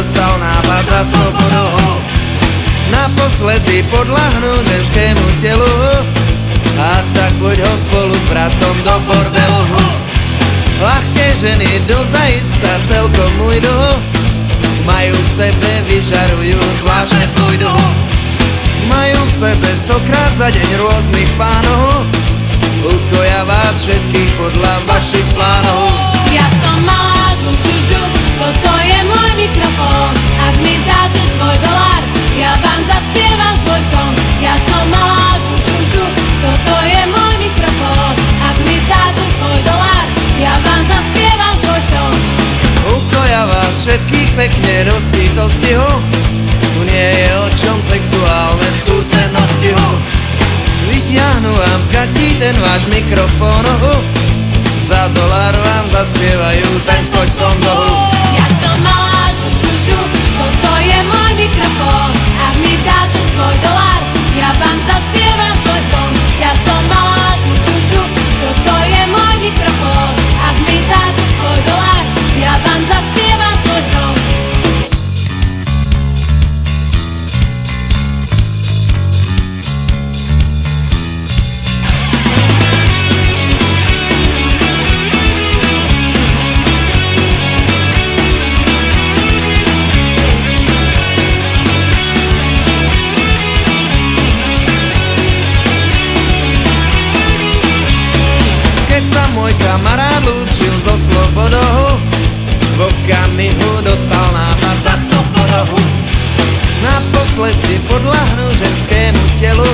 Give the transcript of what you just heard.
dostal nápad za slobodu. Naposledy podľahnúť ženskému telu, a tak poď ho spolu s bratom do bordelu. Ľahké ženy dozaista celkom ujdu, majú v sebe, vyžarujú zvláštne fluidu. Majú v sebe 100-krát za deň rôznych pánov, ukoja vás všetkých podľa vašich plánov. Ja som malá žužužu, toto je môj mikrofón. Ak mi dáte svoj dolár, ja vám zaspievam svoj son. Ja som malá žužužu, toto je môj mikrofón. Ak mi dáte svoj dolár, ja vám zaspievam svoj son. Ukoja vás všetkých pekne do sítosti, tu nie je o čom sexuálne skúsenosti. Vytiahnu vám z gatí ten váš mikrofón, za dolár vám zaspievajú ten svoj son. Ja som malá žužužu, toto je môj mikrofón. Ak mi dáte svoj dolár, ja vám zaspievam svoj son. Ja som malá žužužu, toto je môj mikrofón. Ak mi dáte svoj dolár, ja vám zaspievam svoj son. Môj kamarát lúčil so slobodou, v okamihu dostal nápad za 100 bodov. Naposledy podľahnúť ženskému telu,